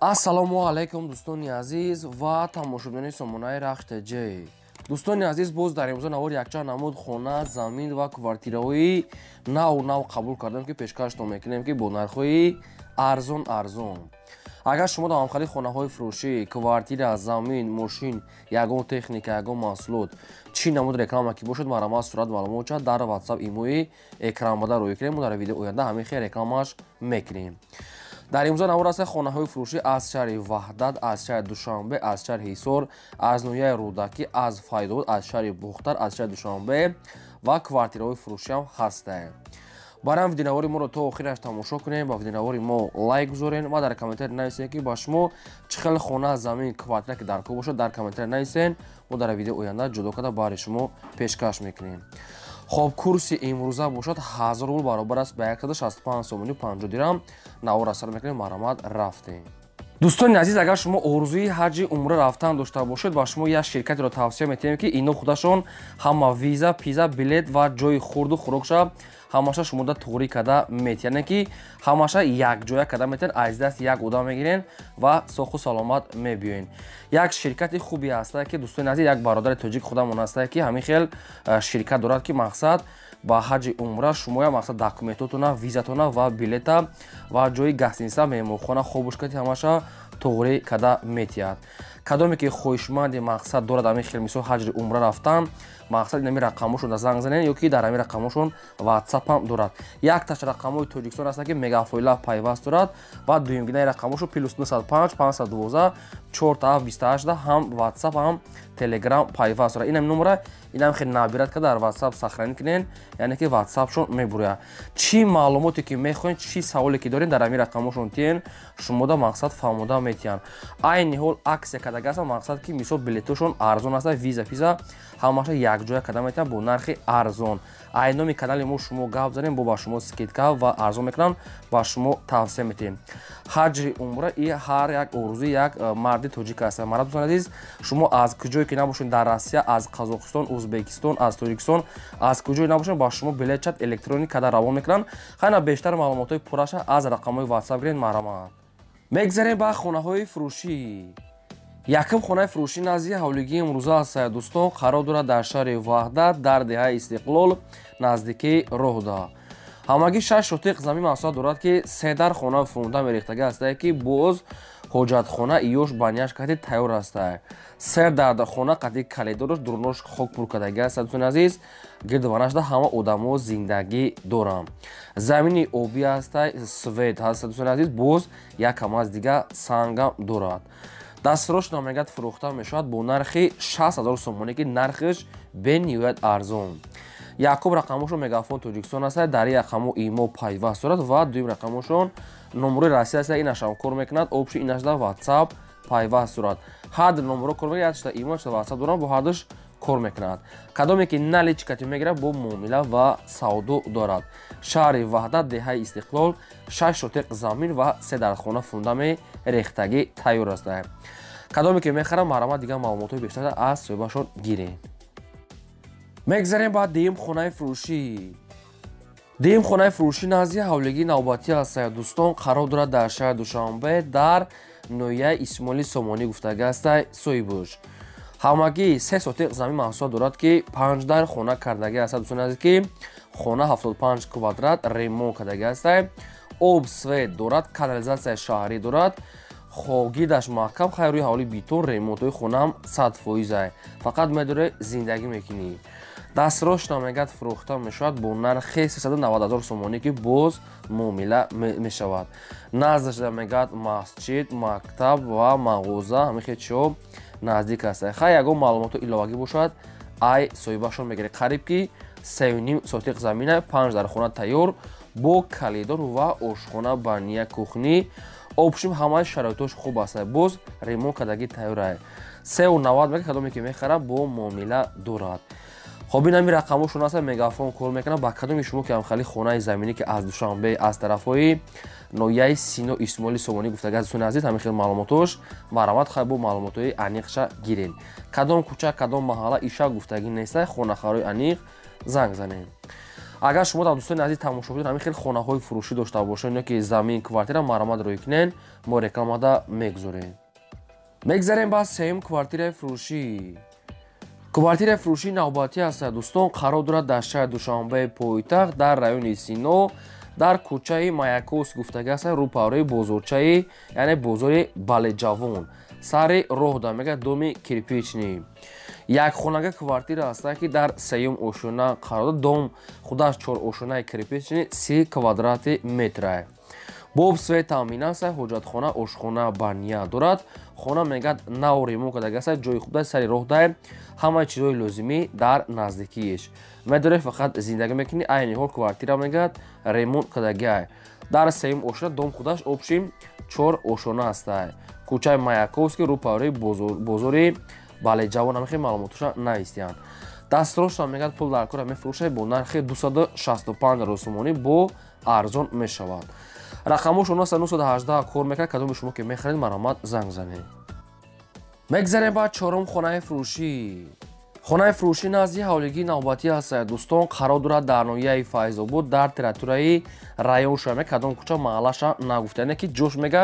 Ассалому алайкум дӯстони азиз ва тамошобинони сомонаи Рахш ТЖ. Дӯстони азиз, боз дар имрӯза навори якчанд намуд хона, замин ва квартираҳои нав қабул кардем ки пешкаштон мекунем ки бо нархҳои арзон. Агар шумо давам халид хонаҳои фурӯшӣ, квартира, замин, мошин, ягон техника, ягон маҳсулот, чӣ намуд реклама ки бошад, марамат сурат маълумот шуд дар WhatsApp имои экранбада рӯй кунем. Мо дар видеои оянда ҳамин хел рекламааш мекунем. дар имрӯза навор аст хонаҳои фурӯшӣ аз шаҳри Ваҳдат, аз шаҳри Душанбе, аз шаҳри Ҳисор, аз ноҳияи Рӯдакӣ, аз Файдобод, аз шаҳри Бухтар, аз шаҳри Душанбе ва квартираҳои фурӯшиам ҳастанд. Барам видеонавори моро то охираш тамошо кунем, ба видеонавори мо лайк гузорен ва дар комментари нависен ки ба шумо чӣ хел хона, замин, квартира ки дар кор бошад, дар комментари нависен. Мо дар видеои оянда ҷудо карда бари шумо пешкаш мекунем. Хоб, курси имрӯза бошад 1000 рубл баробар аст ба 165 сомони 50 дирам. Навора сар мекунем, марамат рафтем. дӯстони азиз, агар шумо орзуи ҳаҷи умра рафтан дошта бошед, ба шумо як ширкатеро тавсия метиҳем ки ино худашон ҳама виза, пиза, билет ва ҷои хурду хӯрокша ҳамаша шумода туғрӣ карда метиҳад. Яъне ки ҳамаша якҷоя карда метиҳад, аз дасти як одам мегирен ва соху саломат мебиёен. Як ширкати хуби аста ки дӯстони азиз, як бародари тоҷик худамон аста ки ҳамин хел ширкат дорад ки мақсад ба ҳаҷи умра шумо як мақсад документотона, визатона ва билета ва ҷои гостиница, меҳмонхона, хобушкати ҳамаша туғрӣ карда метиҳад. Кадоме ки хоҳишманди мақсад дорад ҳамин хел мисол ҳаҷи умра рафтан, мақсад ин ҳамин рақамошон занг занен ё ки дар ҳамин рақамошон WhatsApp ҳам дорад. Якташ рақамҳои Тоҷикистон ҳастанд ки мегафоила пайваст дорад ва дуюмгинаи рақамошон +95 512 4728 ҳам WhatsApp ҳам Telegram пайваст дорад. Ин ҳамин номера ин ҳам хеле набирад карда дар WhatsApp сохранӣ кунен, яъне ки WhatsAppшон мебурояд. Чӣ маълумоте ки мехоҳед, чӣ саволе ки доред дар ҳамин рақамошон тиен шумода мақсад фаҳмода метиҳанд. айни ҳол аксия кардаги ҳастанд, мақсад ки мисол билетошон арзон ҳастанд, виза пиза ҳамаша якҷоя карда метиҳанд бо нархи арзон. Ай номи канали мо шумо гап занем, бо ба шумо скидка ва арзон мекунанд, ба шумо тавсия метиҳем. ҳаҷи умра и ҳар як орзуи як марди тоҷик аст. Мард дӯстон азиз, шумо аз куҷое ки набошед, дар Россия, аз Қазоқистон, Ӯзбекистон, аз Тоҷикистон, аз куҷое набошед, ба шумо билетчат электроник карда равон мекунанд. Хайна бештар маълумотҳои пурраша аз рақамҳои WhatsApp гиред. марамат. Мегзарем ба хонаҳои фурӯшӣ. Якм хонаи фурӯшӣ назди ҳавлигии имрӯза аст. Дӯстон, қарор дорад дар шаҳри Ваҳдат, дар деҳаи Истиқлол, наздикии Роҳда. ҳамагӣ 6 шотиқ замин маҳсулот дорад ки 3 дар хона фурӯхта мерехтага аст ки боз ҳоҷатхона иёш баняш кати тайёр аст. сер дар хона қати каледорош дурунош хок пур кардагӣ аст. дӯстони азиз, гирдванашда ҳама одамо зиндагӣ доранд. замини обӣ аст, свет ҳаст. дӯстони азиз, боз якам аз дига сангам дорад. дастфирош намегад фурӯхта мешавад бо нархи 60,000 сомонӣ ки нархиш бениҳоят арзон. якум рақамошон мегафон Тоҷикистон аст, дар рақамо имо пайваст дорад ва дуюм рақамошон номерои Россия аст, инашам кор мекунад, обши инашда WhatsApp пайваст дорад. ҳар ду номеро кор мекунад, ячта имо, ячта WhatsApp дорад, бо ҳар душ кор мекунад. кадоме ки наличкати мегирад, бо муомила ва савдо дорад. шаҳри Ваҳдат, деҳаи Истиқлол, 6 шотиқ замин ва 3 дар хона фурӯхта мерехтагӣ тайёр аст. кадоме ки мехарад, маълумот дига маълумотҳои бештар аз соҳибашон гиред. мегзарем ба деюм хонаи фурӯшӣ. деюм хонаи фурӯшӣ назди ҳавлигии навбатӣ аст. дӯстон, қарор дорад дар шаҳри Душанбе, дар ноҳияи Исмоили Сомонӣ гуфтага аст, Сойбуш. ҳамагӣ 3 сотиқ замин маҳсулот дорад ки 5 дар хона кардагӣ аст. дӯстони азиз, ки хона 75 квадрат ремонт кардагӣ аст. об, свет дорад, канализатсияи шаҳрӣ дорад. гирдаш маҳкам, хайрӯи ҳавлии битон, ремонтҳои хонаам 100%. фақат медоре зиндагӣ мекунӣ. дастфирош намегад фурӯхта мешавад бо нархи 390,000 сомонӣ ки боз муомила мешавад. наздаш намегад масҷид, мактаб ва мағоза, ҳамин хел чиҳо наздик аст. хай ягон маълумотҳо иловагӣ бошад, ай соҳибашон мегиред. қариб ки 3,5 сотиқ замина, 5 дар хона тайёр бо калидор ва ошхона, бания, кухнӣ. обшим ҳамаи шароитош хуб аст. боз ремонт кардагӣ тайёр. 390 мегирад, кадоме ки мехарад, бо муомила дорад. хоб, ин ҳамин рақамошон аст, мегафон кор мекунад. ба кадоми шумо ки ҳамхали хонаи заминӣ ки аз Душанбе, аз тарафҳои ноҳияи Сино, Исмоили Сомонӣ гуфтага аст, дӯстони азиз, ҳамин хел маълумотош марамат, хай бо маълумотҳои аниқша гиред. кадом кӯча, кадом маҳалла иша гуфтагӣ нест, хонахарои аниқ занг занед. агар шумо дар дӯстони азиз тамошобинон ҳамин хеле хонаҳои фурӯшӣ дошта бошед ё ки замин квартира марамат рӯй кунен мо рекламада мегузорем. мегзарем ба сеюм квартираи фурӯшӣ. квартираи фурӯшии навбатӣ аст дӯстон, қарор дорад дар шаҳри Душанбеи пойтахт дар райони Сино дар кӯчаи Маяковский гуфтага аст рӯпарои бозорчаи яъне бозори Балеҷавон сари роҳ дар мега доми кирпични якхонага квартира аст ки дар сеюм ошӯна қарор дорад. дом худаш 4 ошӯнаи кирпични 30 квадрати метра. боб свет таъмин аст, ҳоҷатхона, ошхона, баня дорад. хона мегад нав ремонт кардага аст, ҷои хуб сари роҳ дай, ҳамаи чизҳои лозимӣ дар наздикииш. медорӣ фақат зиндагӣ мекунӣ, айни ҳол квартира мегад ремонт кардагиай. дар сеюм ошона дом худаш обшим 4 ошона аст. кӯчаи Маяковский рӯпарои бозори Балеҷавон ҳамин хеле маълумотоша навистиянд. дастроштам мегад пул дар кора мефурӯшад бо нархи 265 сомонӣ бо арзон мешавад. рақамошон аст 918 кор мекунад. кадоми шумо ки мехаред маромад занг занед. мегзарем ба чорум хонаи фурӯшӣ. хонаи фурӯшӣ назди ҳавлигии навбатӣ аст дӯстон, қарор дорад дар ноҳияи Файзобод дар территорияи район шуа кадом кӯча маҳаллаша нагуфта, яъне ки ҷош мега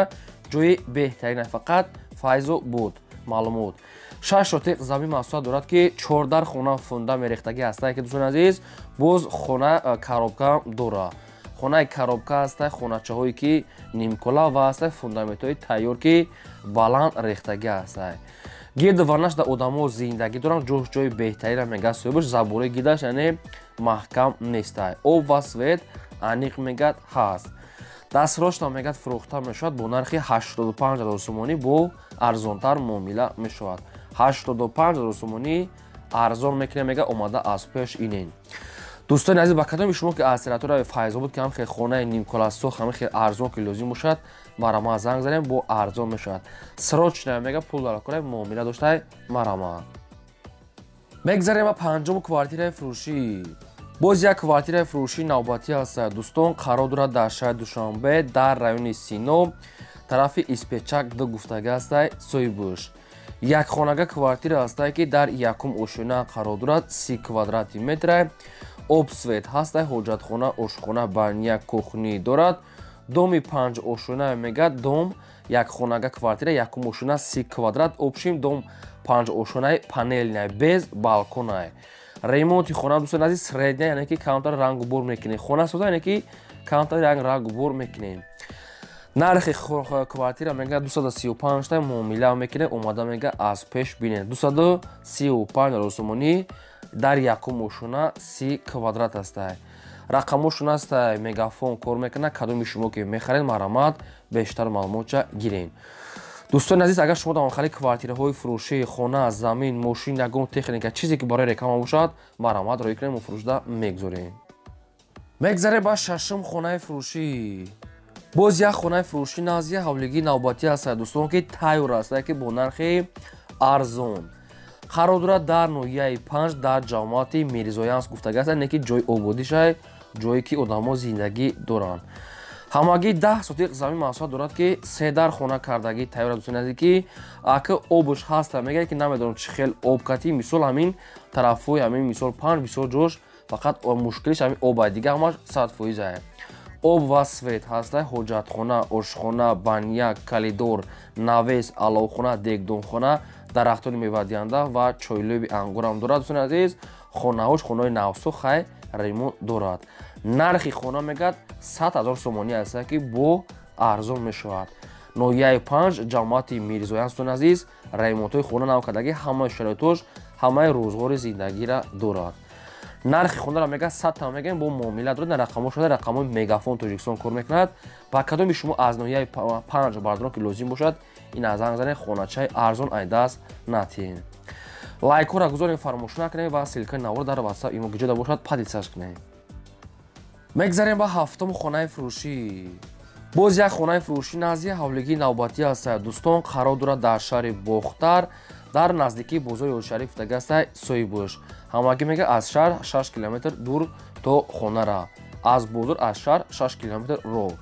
ҷои беҳтарин фақат Файзобод. маълумот 6 шотиқ замин маҳсулат дорад ки 14 хона фунда мерехтагӣ аст ки дӯстони азиз боз хона коробка дорад. хонаи коробка аст, хоначаҳое ки нимкола ва аст фундаментҳои тайёр ки баланд рехтагӣ аст. гирду варнашда одамо зиндагӣ доранд, ҷош ҷои беҳтарина мегад соҳибаш забораи гирдаш яъне маҳкам нест. об ва свет аниқ мегад ҳаст. дастроштам мегад фурӯхта мешавад бо нархи 85 000 сомонӣ бо арзонтар муомила мешавад. 85 000 сомонӣ арзон мекунем мега омада аз пеш инен. дӯстони азиз, ба кадоми шумо ки аз территорияи Файзобод ки ҳам хеле хонаи нимколасох ҳам хеле арзон ки лозим бошад марама занг занем бо арзон мешавад. срочная мега пул дар кора муомила доштай марама. мегзарем ба панҷум квартираи фурӯшӣ. боз як квартираи фурӯшии навбатӣ аст дӯстон, қарор дорад дар шаҳри Душанбе дар райони Сино тарафи Испечак ду гуфтага аст соҳибуш. якхонага квартира аст ки дар якум ошӯна қарор дорад 30 квадрати метра. об свет ҳаст, ҳоҷатхона, ошхона, баня, кухни дорад. доми 5 ошӯна мегад дом якхонага квартира якум ошӯна 30 квадрат обшим дом 5 ошӯнаи панелнай без балконай. ремонти хона дӯстони азиз средня, яъне ки камтар рангу бор мекунем. хона соза яъне ки камтар рангу бор мекунем. нархи квартира мега 235 та муомила мекунем, омада мега аз пеш бинед. 235 000 сомонӣ дар якум ошӯна 30 квадрат аст. рақамошон аст мегафон кор мекунад. кадоми шумо ки мехаред маромад бештар маълумотша гирен. дӯстони азиз, агар шумо дар хали квартираҳои фурӯшии хона, замин, мошин, ягон техника чизе ки барои реклама бошад маромад рӯй кунем ва фурӯшида мегузорем. мегзарем ба шашум хонаи фурӯшӣ. боз як хонаи фурӯшӣ назди ҳавлигии навбатӣ аст дӯстон ки тайёр аст ки бо нархи арзон. қарор дорад дар ноҳияи 5 дар ҷамоати Мирзоянс гуфтага аст, яъне ки ҷои ободиша ҷое ки одамо зиндагӣ доранд. ҳамагӣ 10 сотиқ замин маҳсулат дорад ки 3 дар хона кардагӣ тайёр аст. дӯстони азиз ки ака обуш ҳаст мегӯяд ки намедонам чӣ хел об катӣ, мисол ҳамин тарафҳои ҳамин мисол 5 бисёр ҷош фақат мушкилиш ҳамин обай, дига ҳамаш 100% ай. об ва свет ҳаст, ҳоҷатхона, ошхона, баня, калидор, навес, аловхона, дегдонхона, дарахтони мевадиҳанда ва чойлӯби ангурам дорад. дӯстони азиз, хонаҳош хонаҳои навсохай ремонт дорад. нархи хона мегад 100 000 сомонӣ аст ки бо арзон мешавад. ноҳияи 5 ҷамоати Мирзоян дӯстони азиз, ремонтҳои хона нав кардагӣ ҳамаи шароитош ҳамаи рӯзғори зиндагиро дорад. нархи хонаро мегад 100 та мегӯем бо муомила дорад. рақамош шуда рақамои мегафон тоҷикистон кор мекунад. ба кадоми шумо аз ноҳияи 5 бардорон ки лозим бошад ин аз занг занед, хоначаи арзон ай даст натиҳем. лайкҳоро гузорем фаромӯш накунем ва силкаи навор дар ватсап имо гиҷода бошад падисаж кунем. мегзарем ба ҳафтум хонаи фурӯшӣ. боз як хонаи фурӯшӣ назди ҳавлигии навбатӣ аст дӯстон, қарор дорад дар шаҳри Бохтар дар наздикии бозори Олшариф дагастай соҳибуш. ҳамагӣ мега аз шаҳр 6 километр дур то хонара, аз бозор аз шаҳр 6 километр роҳ.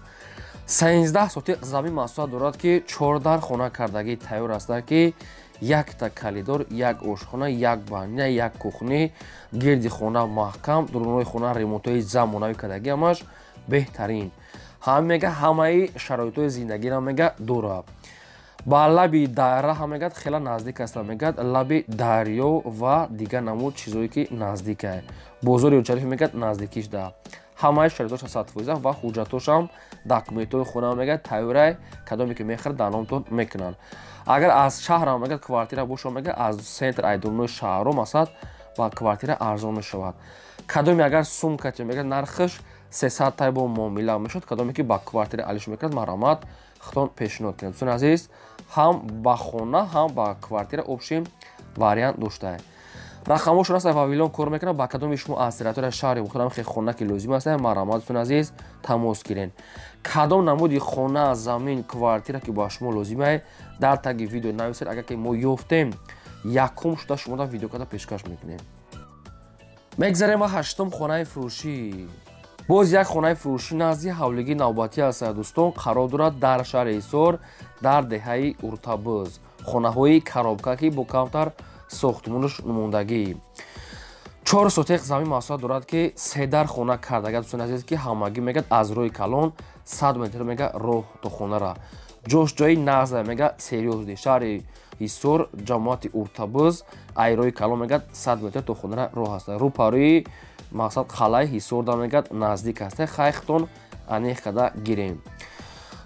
13 сотиқ замин маҳсулат дорад ки 14 хона кардагӣ тайёр аст ки якта калидор, як ошхона, як баня, як кухни, гирди хона маҳкам, дурунои хона ремонтҳои замонавӣ кардагӣ ҳамаш беҳтарин. Ҳам мега ҳамаи шароитҳои зиндагиро мега дора. ба лаби дайра ҳам мегад хела наздик аст, мегад лаби дарё ва дигар намуд чизое ки наздик ай. Бозори Ӯчариф мегад наздикиш да. Ҳамаи шароитоша сатфоиза ва ҳуҷҷатошам документҳои хона мегад тайёрай, кадоме ки мехарад дар номтон мекунанд. Агар аз шаҳрам мегад квартира боша мегад аз центр айдумнои шаҳро масад ба квартира арзон мешавад. Кадоме агар сумкати мегад нархаш 300 тайбо муомила мешуд, кадоме ки ба квартира алиш мекунад марҳамат хитон пешниҳод кунед. Дӯстони азиз, ҳам ба хона, ҳам ба квартира опшин вариант доштае. рақамошон аст вавилон кор мекунад, ба кадоми шумо аз территорияи шаҳри мухталиф хе хона ки лозим аст, марҳамат дӯстони азиз тамос гирен. Кадом намуди хона, замин, квартира ки ба шумо лозим ай, дар таги видео нависед. Агар ки мо ёфтем, якум шуда шумода видео карда пешкаш мекунем. мегзарем ба ҳаштум хонаи фурӯшӣ. боз як хонаи фурӯшӣ назди ҳавлигии навбатӣ аст дӯстон, қарор дорад дар шаҳри Ҳисор дар деҳаи Уртабуз. хонаҳои коробка ки бо камтар сохтмонаш нумондагӣ. 4 сотиқ замин маҳсулот дорад ки 3 дар хона кардага дӯстони азиз ки ҳамагӣ мегад аз роҳи калон 100 метр мега роҳ то хонара. ҷошҷои назда мега серьёзди шаҳри Ҳисор ҷамоати Уртабуз ай роҳи калон мегад 100 метр то хонара роҳ аст. рӯпарӯи мақсад қалаи Ҳисор да мегад наздик аст. хайхтон аниқ када гирем.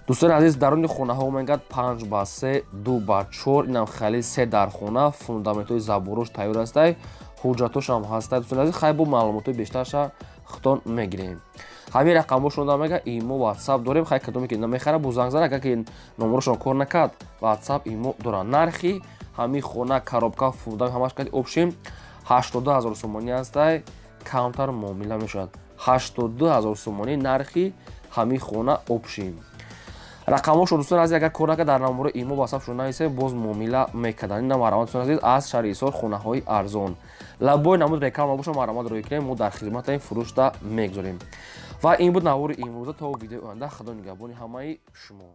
дӯстони азиз, даруни хонаҳо мегад 5 ба 3, 2 ба 4, инам хали 3 дар хона, фундаментҳои заборош тайёр астай, ҳуҷҷатошам ҳастай. дӯстони азиз, хай бо маълумотои бештарша хитон мегирем. ҳамин рақамҳошон да мега имо WhatsApp дорем. хай кадоме ки намехара бо занг зана, агар ки номерошон кор накард WhatsApp имо дорад. нархи ҳамин хона, коробка, фундамент ҳамаш кади опшин 82 000 сомонӣ астай, камтар муомила мешавад. 82 000 сомонӣ нархи ҳамин хона опшин. рақамошо дӯстони азиз агар кор накард дар номери имо WhatsApp шо нависед, боз муомила мекарданд. ина марҳамат дӯстони азиз аз шаҳри Ҳисор хонаҳои арзон. лабои намуд реклама боша марҳамат роӣ кунем, мо дар хизматаи фурӯшда мегзорем. ва ин буд навори имрӯза. то видеои оянда худо нигаҳбони ҳамаи шумо.